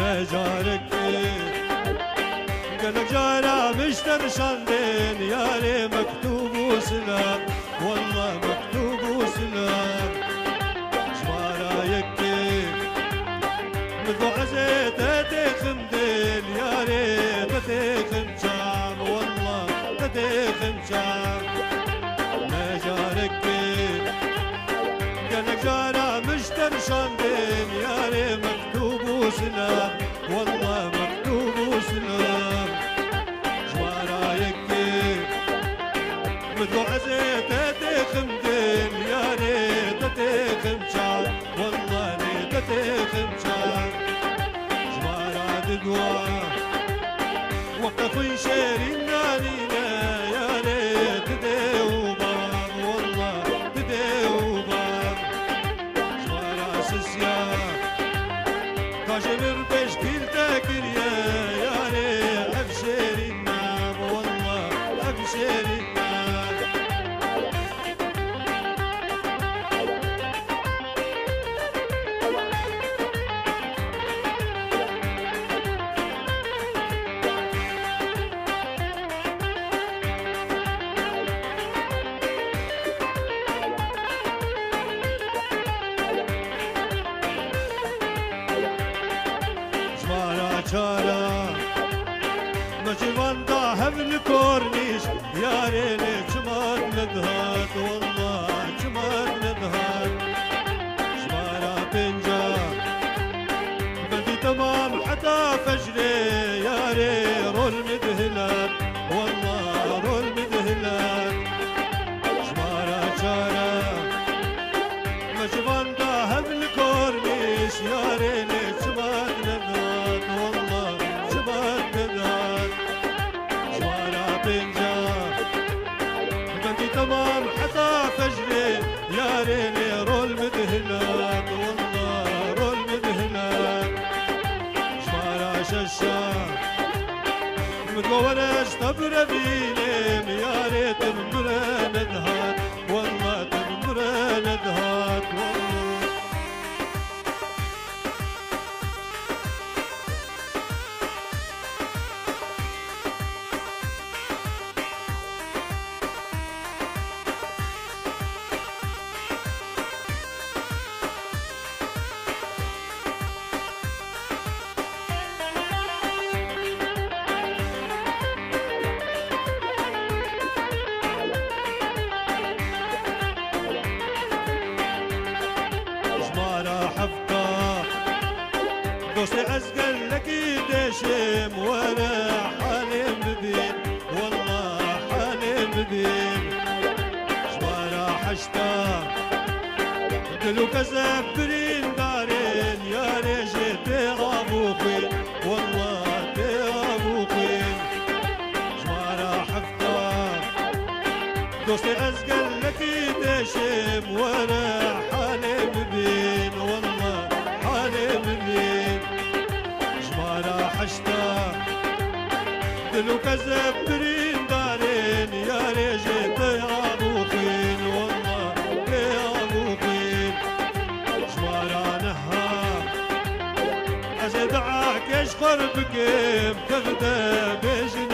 نجارك قالك جارة مشتر شاندين ياري مكتوب وسلام والله مكتوب وسلام جمارة يكي مذو عزيت تخم دين ياري تخم شام والله تخم شام نجارك قالك جارة مشتر شاندين ياري مكتوب وسلام والله مكتوب وسلام جوارا يكي مذو عزيت تخم دين يا ريت تخم شعر والله ريت تخم شعر جوارا ددوا وقفوا شيري نانينا يا ريت تديو باب والله تديو باب جوارا سسيا كاجمر بيش ديل تاكر يا ريت ابشري النام والله ابشري النام چارا مجوان داهم الكورنيش يا ريلي جمال ندهات والله جمال ندهات جمارا بنجا بدي تمام حتى فجري يا ري رول مدهلات والله رول مدهلات جمارا چارا مجوان داهم الكورنيش يا ريلي جمال ندهات والله جمال ندهات جمارا بنجا بدي تمام حتى فجري يا ريلي رول مدهلات والله رول مدهلات جمارا ششا متقولش تبرى بينيم يا ريت تنبرى ندهات والله تنبرى ندهات والله دوستي أزقل لك دشم وانا حالم ببين والله حالم ببين جوارا حشتا دلو كذاب برين دارين يا ريجي تغابو خين والله تغابو خين جوارا حفتا دوستي أزقل لك دشم وانا حالم ببين والله حالم ببين جمارا حشتا دلو كذب برين دارين يا ريجي تيابو خين والله تيابو خين جمارا نها أزيد عاك يشقر بكيم تغدى بيجن